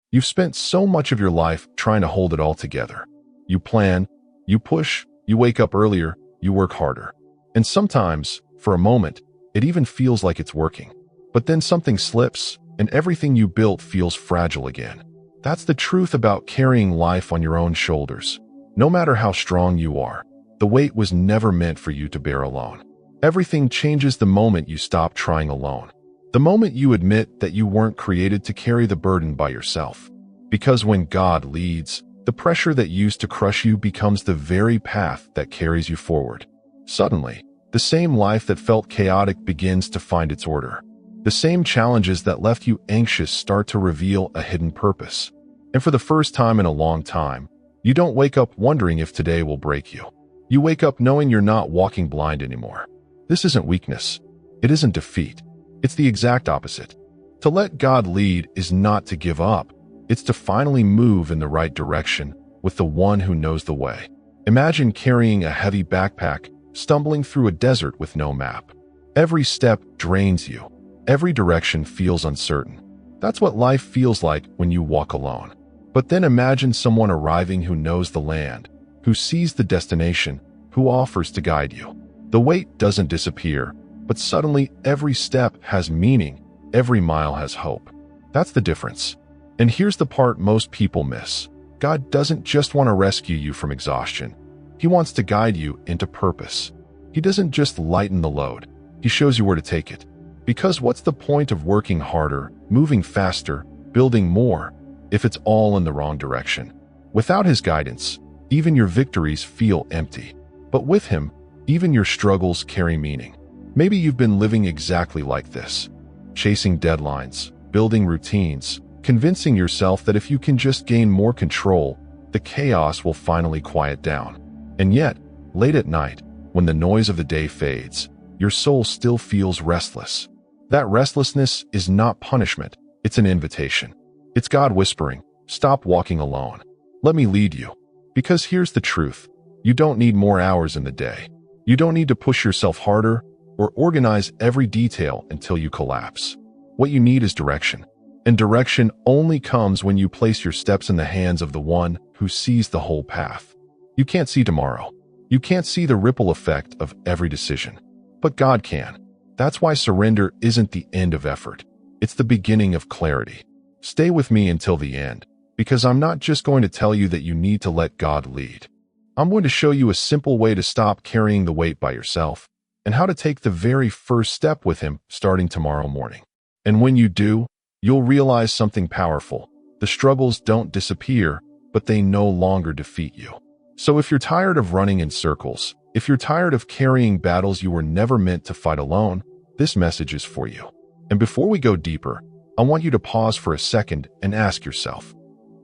You've spent so much of your life trying to hold it all together. You plan, you push, you wake up earlier, you work harder. And sometimes, for a moment, it even feels like it's working. But then something slips, and everything you built feels fragile again. That's the truth about carrying life on your own shoulders. No matter how strong you are, the weight was never meant for you to bear alone. Everything changes the moment you stop trying alone. The moment you admit that you weren't created to carry the burden by yourself. Because when God leads, the pressure that used to crush you becomes the very path that carries you forward. Suddenly, the same life that felt chaotic begins to find its order. The same challenges that left you anxious start to reveal a hidden purpose. And for the first time in a long time, you don't wake up wondering if today will break you. You wake up knowing you're not walking blind anymore. This isn't weakness. It isn't defeat. It's the exact opposite. To let God lead is not to give up. It's to finally move in the right direction with the one who knows the way. Imagine carrying a heavy backpack, stumbling through a desert with no map. Every step drains you. Every direction feels uncertain. That's what life feels like when you walk alone. But then imagine someone arriving who knows the land, who sees the destination, who offers to guide you. The weight doesn't disappear, but suddenly every step has meaning, every mile has hope. That's the difference. And here's the part most people miss. God doesn't just want to rescue you from exhaustion. He wants to guide you into purpose. He doesn't just lighten the load. He shows you where to take it. Because what's the point of working harder, moving faster, building more, if it's all in the wrong direction? Without his guidance, even your victories feel empty. But with him, even your struggles carry meaning. Maybe you've been living exactly like this, chasing deadlines, building routines, convincing yourself that if you can just gain more control, the chaos will finally quiet down. And yet, late at night, when the noise of the day fades, your soul still feels restless. That restlessness is not punishment, it's an invitation. It's God whispering, "Stop walking alone. Let me lead you." Because here's the truth. You don't need more hours in the day. You don't need to push yourself harder or organize every detail until you collapse. What you need is direction. And direction only comes when you place your steps in the hands of the one who sees the whole path. You can't see tomorrow. You can't see the ripple effect of every decision. But God can. That's why surrender isn't the end of effort. It's the beginning of clarity. Stay with me until the end, because I'm not just going to tell you that you need to let God lead. I'm going to show you a simple way to stop carrying the weight by yourself, and how to take the very first step with him starting tomorrow morning. And when you do, you'll realize something powerful. The struggles don't disappear, but they no longer defeat you. So if you're tired of running in circles, if you're tired of carrying battles you were never meant to fight alone, this message is for you. And before we go deeper, I want you to pause for a second and ask yourself,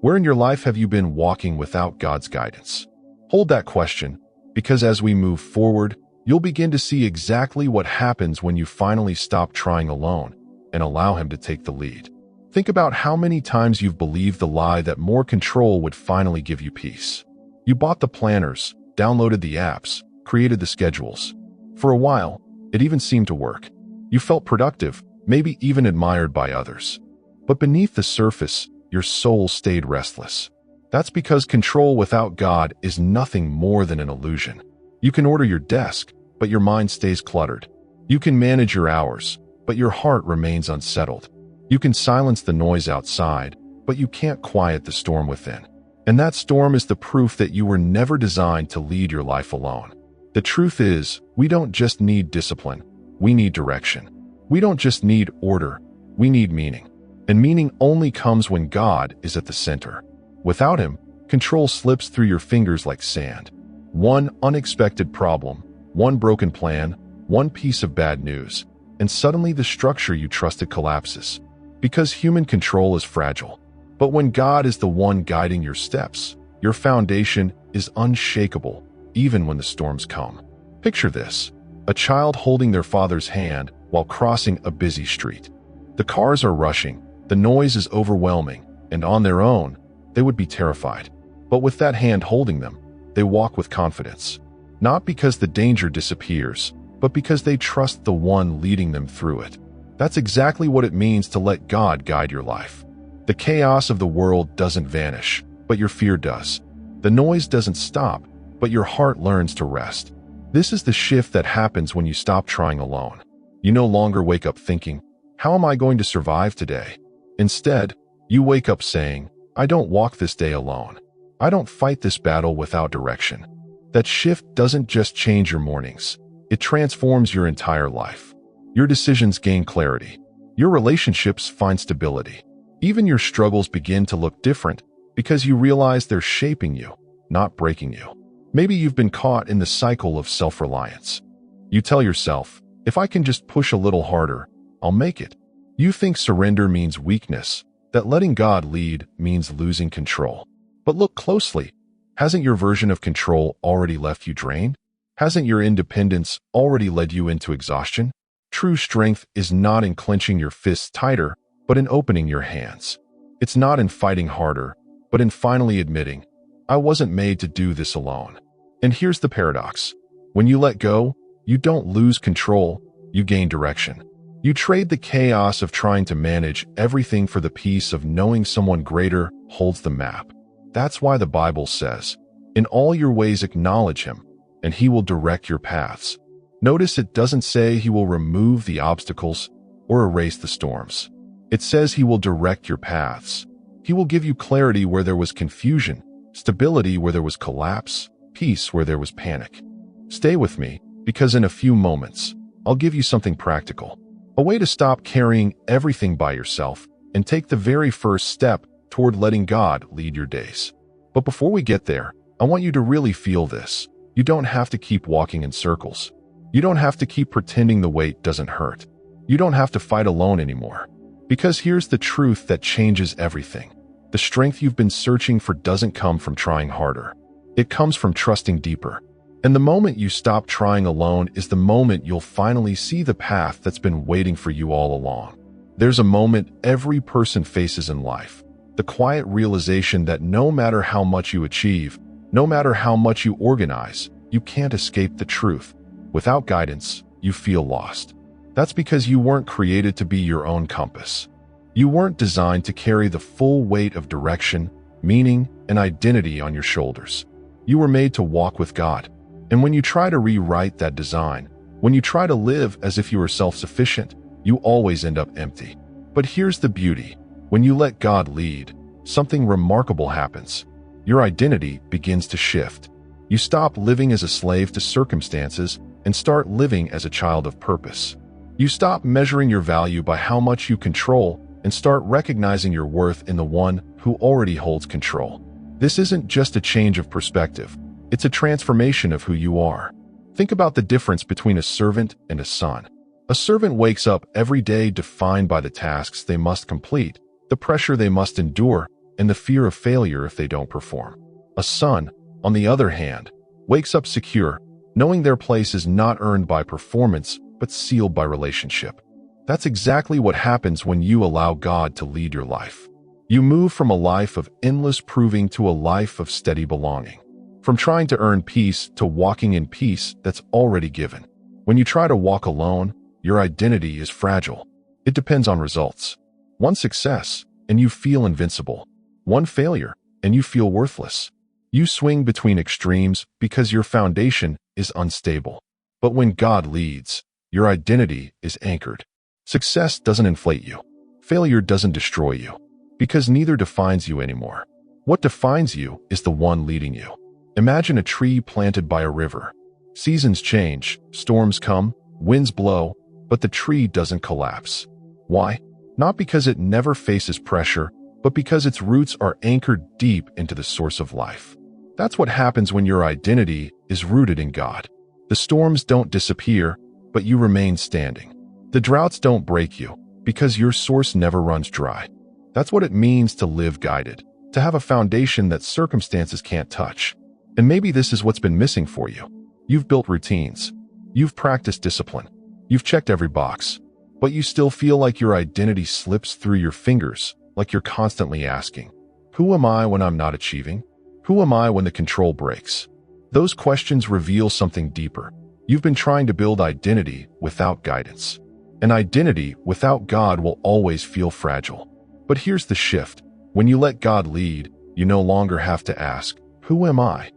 where in your life have you been walking without God's guidance? Hold that question, because as we move forward, you'll begin to see exactly what happens when you finally stop trying alone and allow him to take the lead. Think about how many times you've believed the lie that more control would finally give you peace. You bought the planners, downloaded the apps, created the schedules. For a while, it even seemed to work. You felt productive, maybe even admired by others. But beneath the surface, your soul stayed restless. That's because control without God is nothing more than an illusion. You can order your desk, but your mind stays cluttered. You can manage your hours, but your heart remains unsettled. You can silence the noise outside, but you can't quiet the storm within. And that storm is the proof that you were never designed to lead your life alone. The truth is, we don't just need discipline, we need direction. We don't just need order, we need meaning. And meaning only comes when God is at the center. Without him, control slips through your fingers like sand. One unexpected problem, one broken plan, one piece of bad news, and suddenly the structure you trusted collapses. Because human control is fragile. But when God is the one guiding your steps, your foundation is unshakable, even when the storms come. Picture this: a child holding their father's hand while crossing a busy street. The cars are rushing, the noise is overwhelming, and on their own, they would be terrified. But with that hand holding them, they walk with confidence. Not because the danger disappears, but because they trust the one leading them through it. That's exactly what it means to let God guide your life. The chaos of the world doesn't vanish, but your fear does. The noise doesn't stop, but your heart learns to rest. This is the shift that happens when you stop trying alone. You no longer wake up thinking, "How am I going to survive today?" Instead, you wake up saying, "I don't walk this day alone. I don't fight this battle without direction." That shift doesn't just change your mornings. It transforms your entire life. Your decisions gain clarity. Your relationships find stability. Even your struggles begin to look different because you realize they're shaping you, not breaking you. Maybe you've been caught in the cycle of self-reliance. You tell yourself, "If I can just push a little harder, I'll make it." You think surrender means weakness, that letting God lead means losing control. But look closely. Hasn't your version of control already left you drained? Hasn't your independence already led you into exhaustion? True strength is not in clenching your fists tighter, but in opening your hands. It's not in fighting harder, but in finally admitting, "I wasn't made to do this alone." And here's the paradox. When you let go, you don't lose control, you gain direction. You trade the chaos of trying to manage everything for the peace of knowing someone greater holds the map. That's why the Bible says, "In all your ways acknowledge him, and he will direct your paths." Notice it doesn't say he will remove the obstacles or erase the storms. It says he will direct your paths. He will give you clarity where there was confusion, stability where there was collapse, peace where there was panic. Stay with me, because in a few moments, I'll give you something practical. A way to stop carrying everything by yourself and take the very first step toward letting God lead your days. But before we get there, I want you to really feel this. You don't have to keep walking in circles. You don't have to keep pretending the weight doesn't hurt. You don't have to fight alone anymore. Because here's the truth that changes everything. The strength you've been searching for doesn't come from trying harder. It comes from trusting deeper. And the moment you stop trying alone is the moment you'll finally see the path that's been waiting for you all along. There's a moment every person faces in life. The quiet realization that no matter how much you achieve, no matter how much you organize, you can't escape the truth. Without guidance, you feel lost. That's because you weren't created to be your own compass. You weren't designed to carry the full weight of direction, meaning, and identity on your shoulders. You were made to walk with God. And when you try to rewrite that design, when you try to live as if you were self-sufficient, you always end up empty. But here's the beauty. When you let God lead, something remarkable happens. Your identity begins to shift. You stop living as a slave to circumstances and start living as a child of purpose. You stop measuring your value by how much you control and start recognizing your worth in the one who already holds control. This isn't just a change of perspective. It's a transformation of who you are. Think about the difference between a servant and a son. A servant wakes up every day defined by the tasks they must complete, the pressure they must endure, and the fear of failure if they don't perform. A son, on the other hand, wakes up secure, knowing their place is not earned by performance, but sealed by relationship. That's exactly what happens when you allow God to lead your life. You move from a life of endless proving to a life of steady belonging. From trying to earn peace to walking in peace that's already given. When you try to walk alone, your identity is fragile. It depends on results. One success, and you feel invincible. One failure, and you feel worthless. You swing between extremes because your foundation is unstable. But when God leads, your identity is anchored. Success doesn't inflate you. Failure doesn't destroy you. Because neither defines you anymore. What defines you is the one leading you. Imagine a tree planted by a river. Seasons change, storms come, winds blow, but the tree doesn't collapse. Why? Not because it never faces pressure, but because its roots are anchored deep into the source of life. That's what happens when your identity is rooted in God. The storms don't disappear, but you remain standing. The droughts don't break you, because your source never runs dry. That's what it means to live guided, to have a foundation that circumstances can't touch. And maybe this is what's been missing for you. You've built routines. You've practiced discipline. You've checked every box. But you still feel like your identity slips through your fingers, like you're constantly asking, who am I when I'm not achieving? Who am I when the control breaks? Those questions reveal something deeper. You've been trying to build identity without guidance. An identity without God will always feel fragile. But here's the shift. When you let God lead, you no longer have to ask, "Who am I?"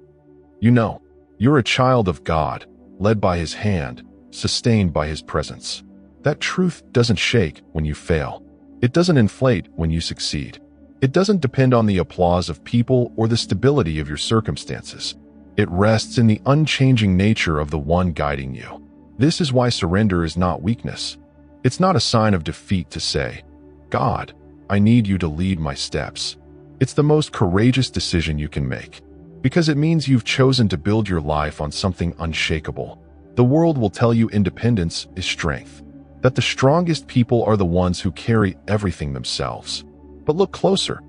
You know, you're a child of God, led by His hand, sustained by His presence. That truth doesn't shake when you fail. It doesn't inflate when you succeed. It doesn't depend on the applause of people or the stability of your circumstances. It rests in the unchanging nature of the one guiding you. This is why surrender is not weakness. It's not a sign of defeat to say, "God, I need you to lead my steps." It's the most courageous decision you can make, because it means you've chosen to build your life on something unshakable. The world will tell you independence is strength, that the strongest people are the ones who carry everything themselves. But look closer.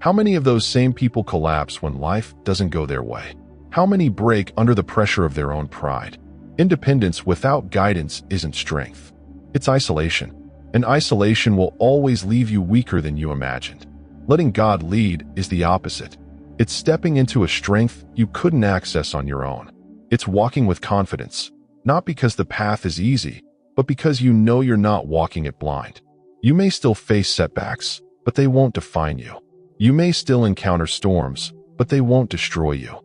How many of those same people collapse when life doesn't go their way? How many break under the pressure of their own pride? Independence without guidance isn't strength. It's isolation. And isolation will always leave you weaker than you imagined. Letting God lead is the opposite. It's stepping into a strength you couldn't access on your own. It's walking with confidence, not because the path is easy, but because you know you're not walking it blind. You may still face setbacks, but they won't define you. You may still encounter storms, but they won't destroy you.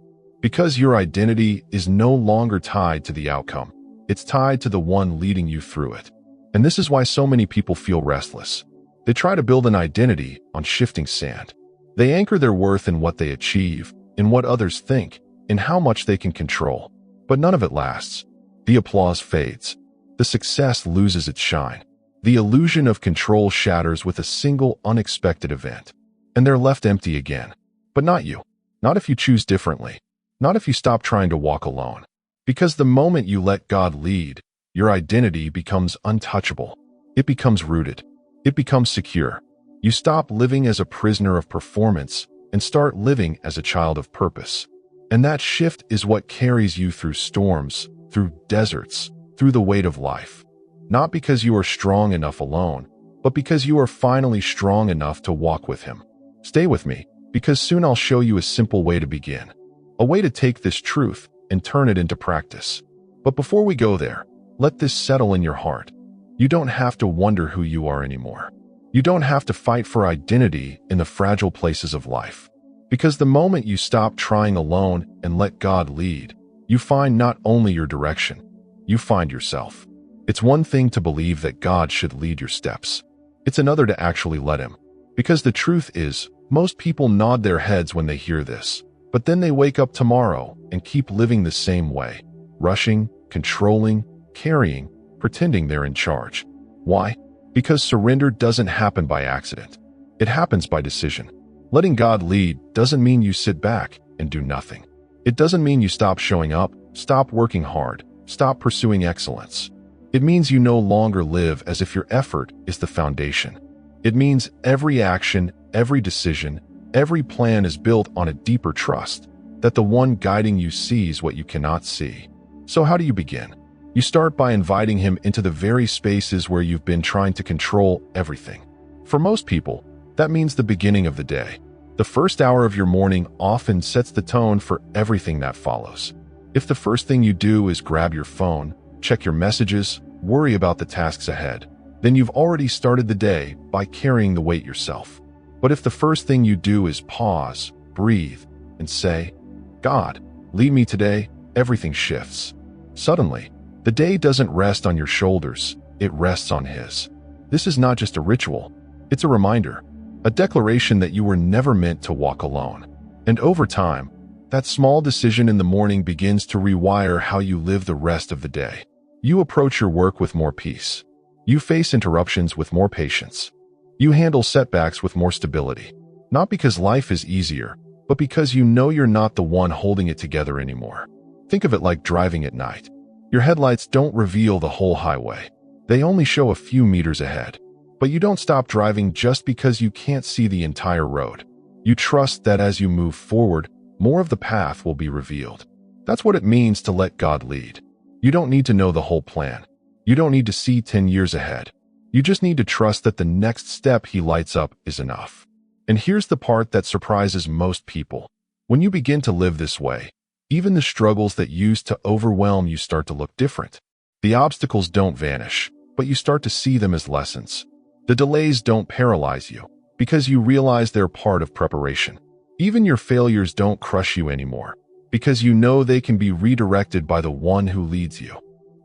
Because your identity is no longer tied to the outcome. It's tied to the one leading you through it. And this is why so many people feel restless. They try to build an identity on shifting sand. They anchor their worth in what they achieve, in what others think, in how much they can control. But none of it lasts. The applause fades. The success loses its shine. The illusion of control shatters with a single unexpected event. And they're left empty again. But not you. Not if you choose differently. Not if you stop trying to walk alone. Because the moment you let God lead, your identity becomes untouchable. It becomes rooted. It becomes secure. You stop living as a prisoner of performance and start living as a child of purpose. And that shift is what carries you through storms, through deserts, through the weight of life. Not because you are strong enough alone, but because you are finally strong enough to walk with Him. Stay with me, because soon I'll show you a simple way to begin. A way to take this truth and turn it into practice. But before we go there, let this settle in your heart. You don't have to wonder who you are anymore. You don't have to fight for identity in the fragile places of life. Because the moment you stop trying alone and let God lead, you find not only your direction, you find yourself. It's one thing to believe that God should lead your steps. It's another to actually let Him. Because the truth is, most people nod their heads when they hear this, but then they wake up tomorrow and keep living the same way, rushing, controlling, carrying, pretending they're in charge. Why? Because surrender doesn't happen by accident. It happens by decision. Letting God lead doesn't mean you sit back and do nothing. It doesn't mean you stop showing up, stop working hard, stop pursuing excellence. It means you no longer live as if your effort is the foundation. It means every action, every decision, every plan is built on a deeper trust that the one guiding you sees what you cannot see. So how do you begin? You start by inviting Him into the very spaces where you've been trying to control everything. For most people, that means the beginning of the day. The first hour of your morning often sets the tone for everything that follows. If the first thing you do is grab your phone, check your messages, worry about the tasks ahead, then you've already started the day by carrying the weight yourself. But if the first thing you do is pause, breathe, and say, "God, lead me today," everything shifts. Suddenly, the day doesn't rest on your shoulders, it rests on His. This is not just a ritual, it's a reminder, a declaration that you were never meant to walk alone. And over time, that small decision in the morning begins to rewire how you live the rest of the day. You approach your work with more peace. You face interruptions with more patience. You handle setbacks with more stability. Not because life is easier, but because you know you're not the one holding it together anymore. Think of it like driving at night. Your headlights don't reveal the whole highway. They only show a few meters ahead. But you don't stop driving just because you can't see the entire road. You trust that as you move forward, more of the path will be revealed. That's what it means to let God lead. You don't need to know the whole plan. You don't need to see 10 years ahead. You just need to trust that the next step He lights up is enough. And here's the part that surprises most people. When you begin to live this way, even the struggles that used to overwhelm you start to look different. The obstacles don't vanish, but you start to see them as lessons. The delays don't paralyze you, because you realize they're part of preparation. Even your failures don't crush you anymore, because you know they can be redirected by the one who leads you.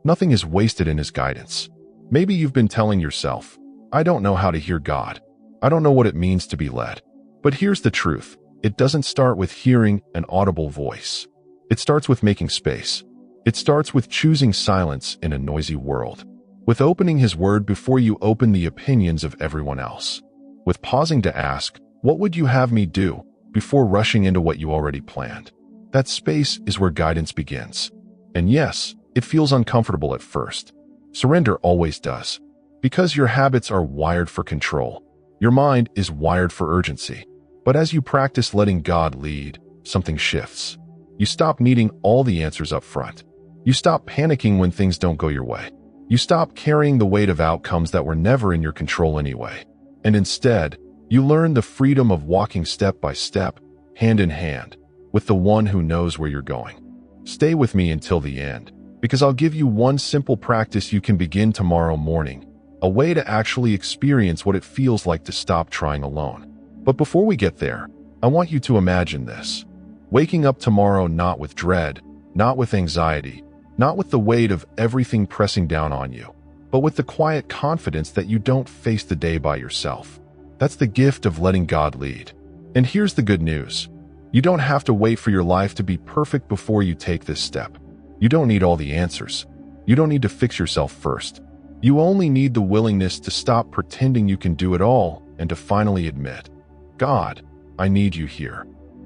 Nothing is wasted in his guidance. Maybe you've been telling yourself, I don't know how to hear God. I don't know what it means to be led. But here's the truth. It doesn't start with hearing an audible voice. It starts with making space. It starts with choosing silence in a noisy world, with opening his word before you open the opinions of everyone else, with pausing to ask, what would you have me do, before rushing into what you already planned. That space is where guidance begins. And yes, it feels uncomfortable at first. Surrender always does. Because your habits are wired for control. Your mind is wired for urgency. But as you practice letting God lead, something shifts. You stop needing all the answers up front. You stop panicking when things don't go your way. You stop carrying the weight of outcomes that were never in your control anyway. And instead, you learn the freedom of walking step by step, hand in hand, with the one who knows where you're going. Stay with me until the end, because I'll give you one simple practice you can begin tomorrow morning, a way to actually experience what it feels like to stop trying alone. But before we get there, I want you to imagine this. Waking up tomorrow not with dread, not with anxiety, not with the weight of everything pressing down on you, but with the quiet confidence that you don't face the day by yourself. That's the gift of letting God lead. And here's the good news. You don't have to wait for your life to be perfect before you take this step. You don't need all the answers. You don't need to fix yourself first. You only need the willingness to stop pretending you can do it all and to finally admit, God, I need you here.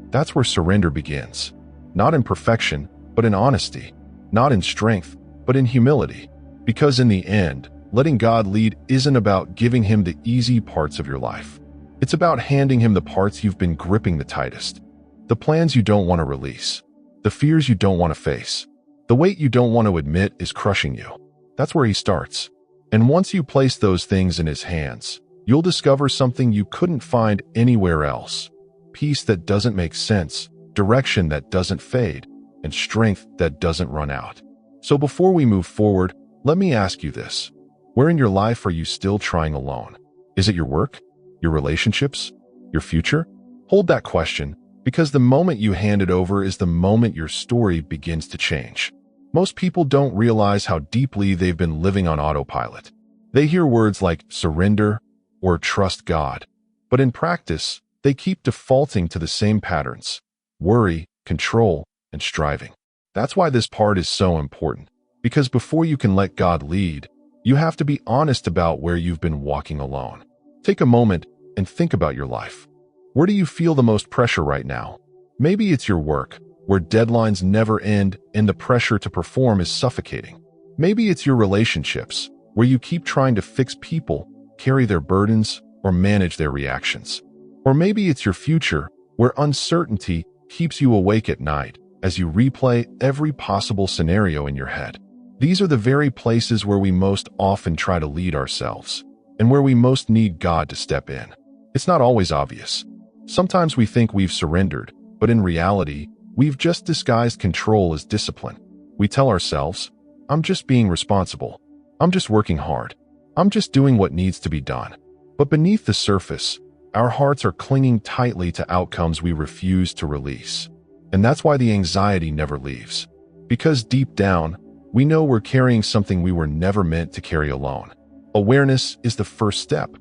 That's where surrender begins. Not in perfection, but in honesty. Not in strength, but in humility. Because in the end, letting God lead isn't about giving him the easy parts of your life. It's about handing him the parts you've been gripping the tightest. The plans you don't want to release. The fears you don't want to face. The weight you don't want to admit is crushing you. That's where he starts. And once you place those things in his hands, you'll discover something you couldn't find anywhere else. Peace that doesn't make sense, direction that doesn't fade, and strength that doesn't run out. So before we move forward, let me ask you this. Where in your life are you still trying alone? Is it your work? Your relationships? Your future? Hold that question, because the moment you hand it over is the moment your story begins to change. Most people don't realize how deeply they've been living on autopilot. They hear words like surrender or trust God, but in practice, they keep defaulting to the same patterns: worry, control, and striving. That's why this part is so important, because before you can let God lead, you have to be honest about where you've been walking alone. Take a moment and think about your life. Where do you feel the most pressure right now? Maybe it's your work, where deadlines never end and the pressure to perform is suffocating. Maybe it's your relationships, where you keep trying to fix people, carry their burdens, or manage their reactions. Or maybe it's your future, where uncertainty keeps you awake at night as you replay every possible scenario in your head. These are the very places where we most often try to lead ourselves, and where we most need God to step in. It's not always obvious. Sometimes we think we've surrendered, but in reality, we've just disguised control as discipline. We tell ourselves, I'm just being responsible. I'm just working hard. I'm just doing what needs to be done. But beneath the surface, our hearts are clinging tightly to outcomes we refuse to release. And that's why the anxiety never leaves. Because deep down, we know we're carrying something we were never meant to carry alone. Awareness is the first step.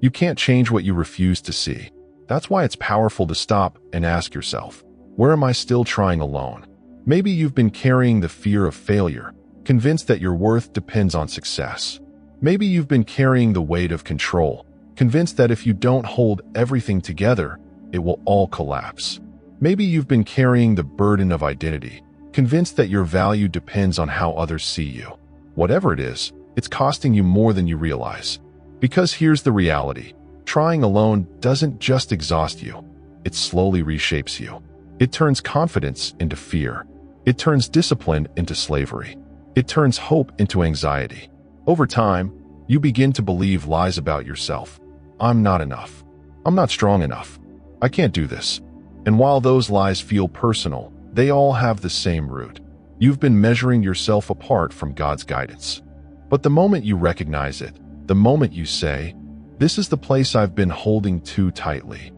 You can't change what you refuse to see. That's why it's powerful to stop and ask yourself, where am I still trying alone? Maybe you've been carrying the fear of failure, convinced that your worth depends on success. Maybe you've been carrying the weight of control, convinced that if you don't hold everything together, it will all collapse. Maybe you've been carrying the burden of identity, convinced that your value depends on how others see you. Whatever it is, it's costing you more than you realize. Because here's the reality. Trying alone doesn't just exhaust you. It slowly reshapes you. It turns confidence into fear. It turns discipline into slavery. It turns hope into anxiety. Over time, you begin to believe lies about yourself. I'm not enough. I'm not strong enough. I can't do this. And while those lies feel personal, they all have the same root. You've been measuring yourself apart from God's guidance. But the moment you recognize it, the moment you say, This is the place I've been holding too tightly.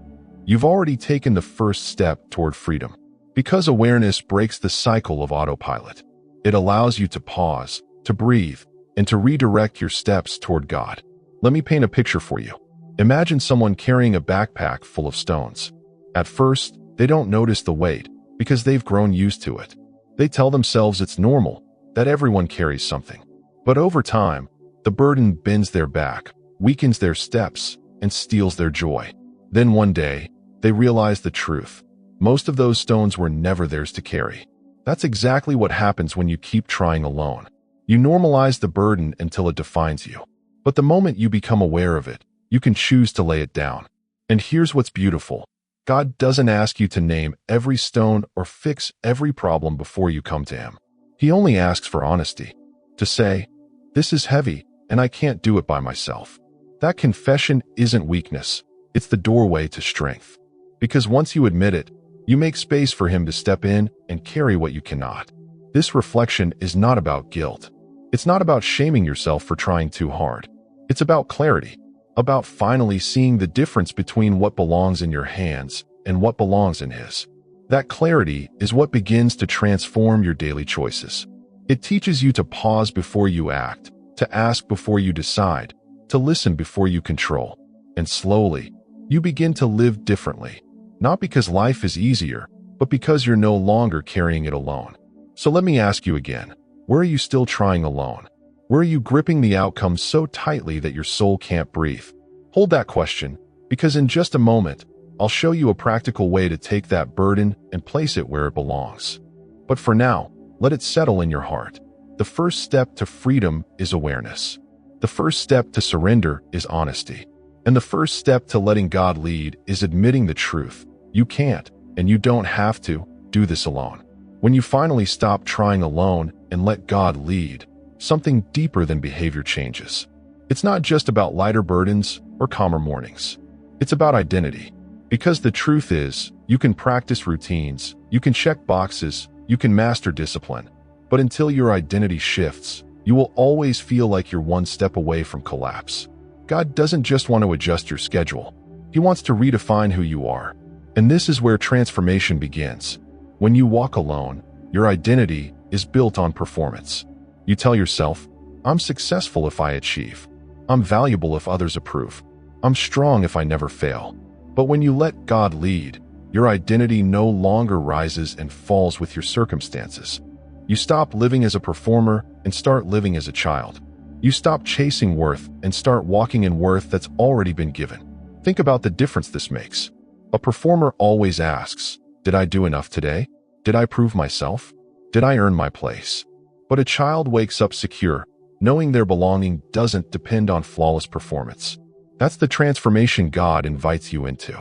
You've already taken the first step toward freedom. Because awareness breaks the cycle of autopilot. It allows you to pause, to breathe, and to redirect your steps toward God. Let me paint a picture for you. Imagine someone carrying a backpack full of stones. At first, they don't notice the weight because they've grown used to it. They tell themselves it's normal, that everyone carries something. But over time, the burden bends their back, weakens their steps, and steals their joy. Then one day, they realize the truth. Most of those stones were never theirs to carry. That's exactly what happens when you keep trying alone. You normalize the burden until it defines you. But the moment you become aware of it, you can choose to lay it down. And here's what's beautiful. God doesn't ask you to name every stone or fix every problem before you come to Him. He only asks for honesty. To say, "This is heavy, and I can't do it by myself." That confession isn't weakness. It's the doorway to strength. Because once you admit it, you make space for Him to step in and carry what you cannot. This reflection is not about guilt. It's not about shaming yourself for trying too hard. It's about clarity, about finally seeing the difference between what belongs in your hands and what belongs in His. That clarity is what begins to transform your daily choices. It teaches you to pause before you act, to ask before you decide, to listen before you control. And slowly, you begin to live differently. Not because life is easier, but because you're no longer carrying it alone. So let me ask you again, where are you still trying alone? Where are you gripping the outcome so tightly that your soul can't breathe? Hold that question, because in just a moment, I'll show you a practical way to take that burden and place it where it belongs. But for now, let it settle in your heart. The first step to freedom is awareness. The first step to surrender is honesty. And the first step to letting God lead is admitting the truth. You can't, and you don't have to, do this alone. When you finally stop trying alone and let God lead, something deeper than behavior changes. It's not just about lighter burdens or calmer mornings. It's about identity. Because the truth is, you can practice routines, you can check boxes, you can master discipline. But until your identity shifts, you will always feel like you're one step away from collapse. God doesn't just want to adjust your schedule. He wants to redefine who you are. And this is where transformation begins. When you walk alone, your identity is built on performance. You tell yourself, "I'm successful if I achieve. I'm valuable if others approve. I'm strong if I never fail." But when you let God lead, your identity no longer rises and falls with your circumstances. You stop living as a performer and start living as a child. You stop chasing worth and start walking in worth that's already been given. Think about the difference this makes. A performer always asks, "Did I do enough today? Did I prove myself? Did I earn my place?" But a child wakes up secure, knowing their belonging doesn't depend on flawless performance. That's the transformation God invites you into.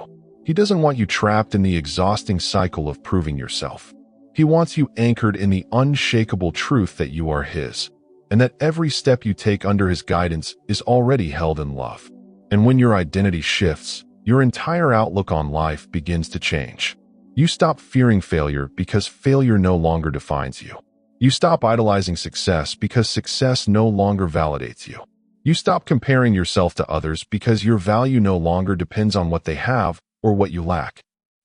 He doesn't want you trapped in the exhausting cycle of proving yourself. He wants you anchored in the unshakable truth that you are His, and that every step you take under His guidance is already held in love. And when your identity shifts, your entire outlook on life begins to change. You stop fearing failure because failure no longer defines you. You stop idolizing success because success no longer validates you. You stop comparing yourself to others because your value no longer depends on what they have or what you lack.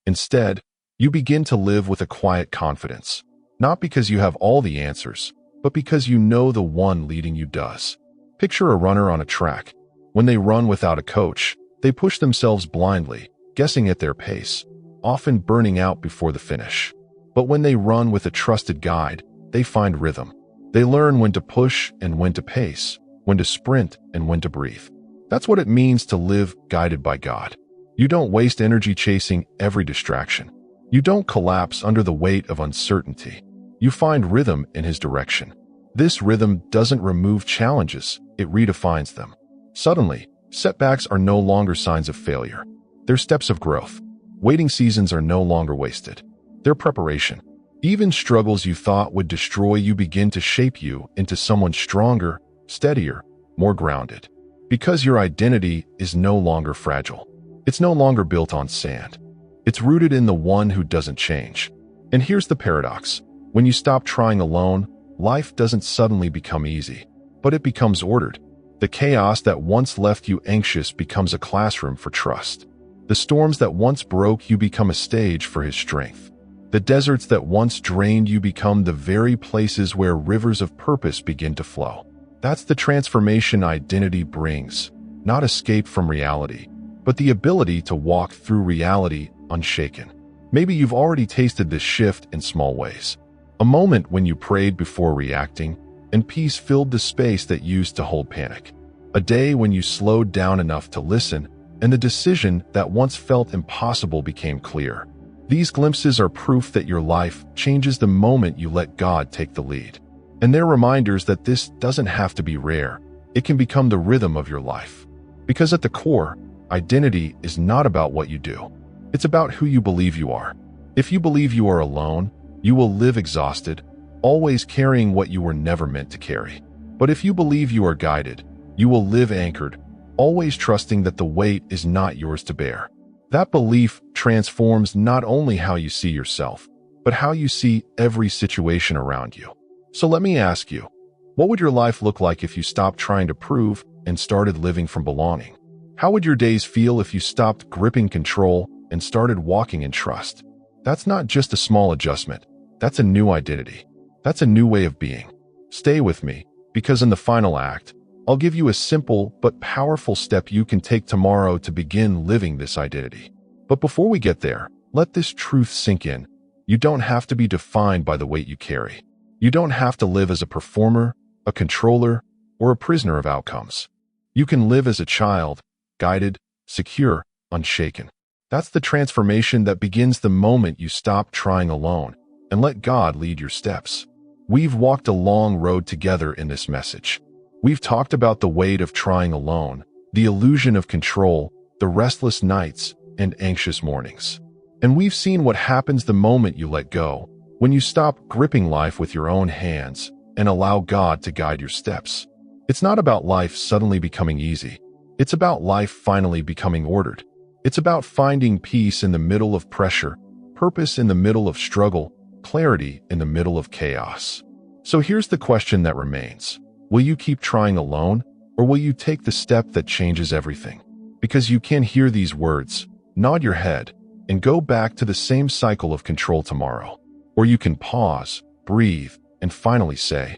Instead, you begin to live with a quiet confidence, not because you have all the answers, but because you know the one leading you does. Picture a runner on a track. When they run without a coach, they push themselves blindly, guessing at their pace, often burning out before the finish. But when they run with a trusted guide, they find rhythm. They learn when to push and when to pace, when to sprint and when to breathe. That's what it means to live guided by God. You don't waste energy chasing every distraction. You don't collapse under the weight of uncertainty. You find rhythm in His direction. This rhythm doesn't remove challenges, it redefines them. Suddenly, setbacks are no longer signs of failure. They're steps of growth. Waiting seasons are no longer wasted. They're preparation. Even struggles you thought would destroy you begin to shape you into someone stronger, steadier, more grounded. Because your identity is no longer fragile. It's no longer built on sand. It's rooted in the one who doesn't change. And here's the paradox. When you stop trying alone, life doesn't suddenly become easy, but it becomes ordered. The chaos that once left you anxious becomes a classroom for trust. The storms that once broke you become a stage for His strength. The deserts that once drained you become the very places where rivers of purpose begin to flow. That's the transformation identity brings, not escape from reality, but the ability to walk through reality unshaken. Maybe you've already tasted this shift in small ways. A moment when you prayed before reacting, and peace filled the space that used to hold panic. A day when you slowed down enough to listen, and the decision that once felt impossible became clear. These glimpses are proof that your life changes the moment you let God take the lead. And they're reminders that this doesn't have to be rare. It can become the rhythm of your life. Because at the core, identity is not about what you do. It's about who you believe you are. If you believe you are alone, you will live exhausted, always carrying what you were never meant to carry. But if you believe you are guided, you will live anchored, always trusting that the weight is not yours to bear. That belief transforms not only how you see yourself, but how you see every situation around you. So let me ask you, what would your life look like if you stopped trying to prove and started living from belonging? How would your days feel if you stopped gripping control and started walking in trust? That's not just a small adjustment. That's a new identity. That's a new way of being. Stay with me, because in the final act, I'll give you a simple but powerful step you can take tomorrow to begin living this identity. But before we get there, let this truth sink in. You don't have to be defined by the weight you carry. You don't have to live as a performer, a controller, or a prisoner of outcomes. You can live as a child, guided, secure, unshaken. That's the transformation that begins the moment you stop trying alone and let God lead your steps. We've walked a long road together in this message. We've talked about the weight of trying alone, the illusion of control, the restless nights, and anxious mornings. And we've seen what happens the moment you let go, when you stop gripping life with your own hands and allow God to guide your steps. It's not about life suddenly becoming easy. It's about life finally becoming ordered. It's about finding peace in the middle of pressure, purpose in the middle of struggle, clarity in the middle of chaos. So here's the question that remains. Will you keep trying alone, or will you take the step that changes everything? Because you can hear these words, nod your head, and go back to the same cycle of control tomorrow. Or you can pause, breathe, and finally say,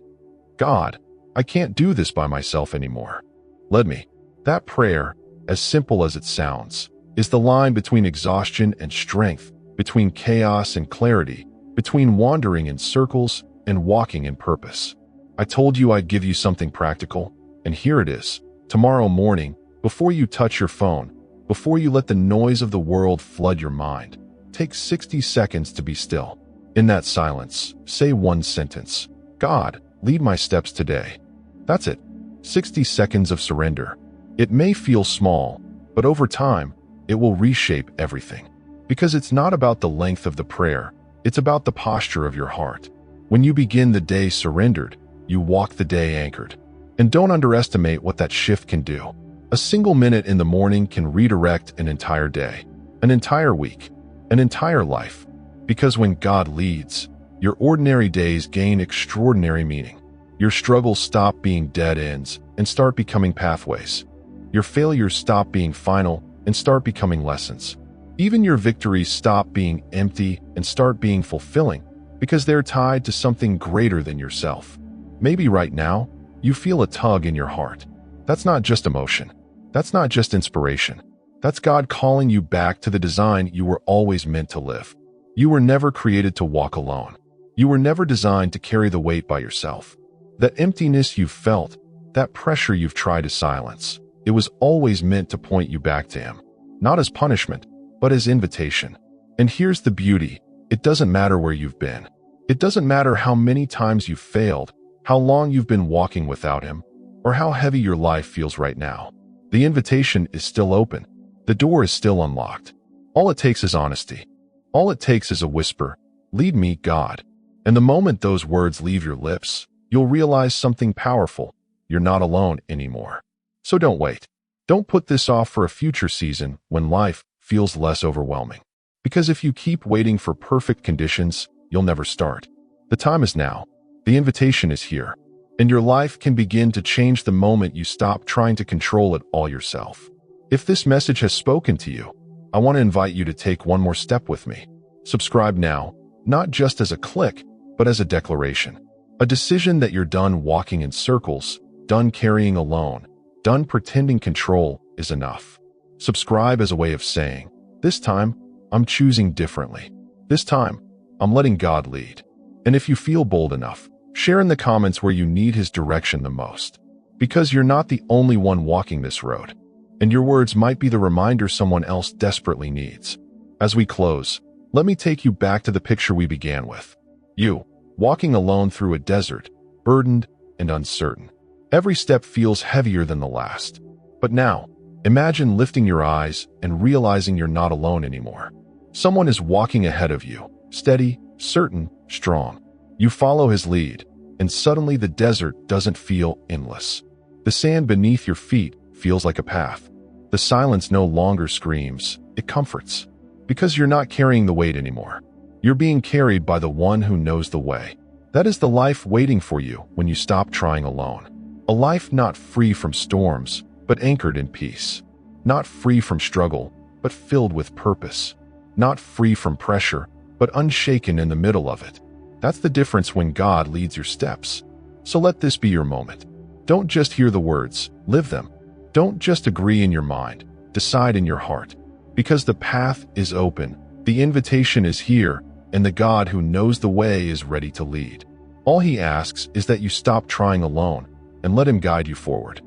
God, I can't do this by myself anymore. Let me. That prayer, as simple as it sounds, is the line between exhaustion and strength, between chaos and clarity, between wandering in circles and walking in purpose. I told you I'd give you something practical, and here it is. Tomorrow morning, before you touch your phone, before you let the noise of the world flood your mind, take 60 seconds to be still. In that silence, say one sentence. God, lead my steps today. That's it. 60 seconds of surrender. It may feel small, but over time, it will reshape everything. Because it's not about the length of the prayer, it's about the posture of your heart. When you begin the day surrendered, you walk the day anchored. And don't underestimate what that shift can do. A single minute in the morning can redirect an entire day, an entire week, an entire life. Because when God leads, your ordinary days gain extraordinary meaning. Your struggles stop being dead ends and start becoming pathways. Your failures stop being final and start becoming lessons. Even your victories stop being empty and start being fulfilling because they're tied to something greater than yourself. Maybe right now, you feel a tug in your heart. That's not just emotion. That's not just inspiration. That's God calling you back to the design you were always meant to live. You were never created to walk alone. You were never designed to carry the weight by yourself. That emptiness you've felt, that pressure you've tried to silence, it was always meant to point you back to Him. Not as punishment, but as invitation. And here's the beauty. It doesn't matter where you've been. It doesn't matter how many times you've failed, how long you've been walking without Him, or how heavy your life feels right now. The invitation is still open. The door is still unlocked. All it takes is honesty. All it takes is a whisper, "Lead me, God." And the moment those words leave your lips, you'll realize something powerful. You're not alone anymore. So don't wait. Don't put this off for a future season when life feels less overwhelming. Because if you keep waiting for perfect conditions, you'll never start. The time is now. The invitation is here. And your life can begin to change the moment you stop trying to control it all yourself. If this message has spoken to you, I want to invite you to take one more step with me. Subscribe now, not just as a click, but as a declaration. A decision that you're done walking in circles, done carrying alone, done pretending control is enough. Subscribe as a way of saying, this time, I'm choosing differently. This time, I'm letting God lead. And if you feel bold enough, share in the comments where you need His direction the most. Because you're not the only one walking this road. And your words might be the reminder someone else desperately needs. As we close, let me take you back to the picture we began with. You, walking alone through a desert, burdened and uncertain. Every step feels heavier than the last. But now, imagine lifting your eyes and realizing you're not alone anymore. Someone is walking ahead of you, steady, certain, strong. You follow his lead, and suddenly the desert doesn't feel endless. The sand beneath your feet feels like a path. The silence no longer screams, it comforts. Because you're not carrying the weight anymore. You're being carried by the one who knows the way. That is the life waiting for you when you stop trying alone. A life not free from storms, but anchored in peace. Not free from struggle, but filled with purpose. Not free from pressure, but unshaken in the middle of it. That's the difference when God leads your steps. So let this be your moment. Don't just hear the words, live them. Don't just agree in your mind, decide in your heart. Because the path is open, the invitation is here, and the God who knows the way is ready to lead. All He asks is that you stop trying alone and let Him guide you forward.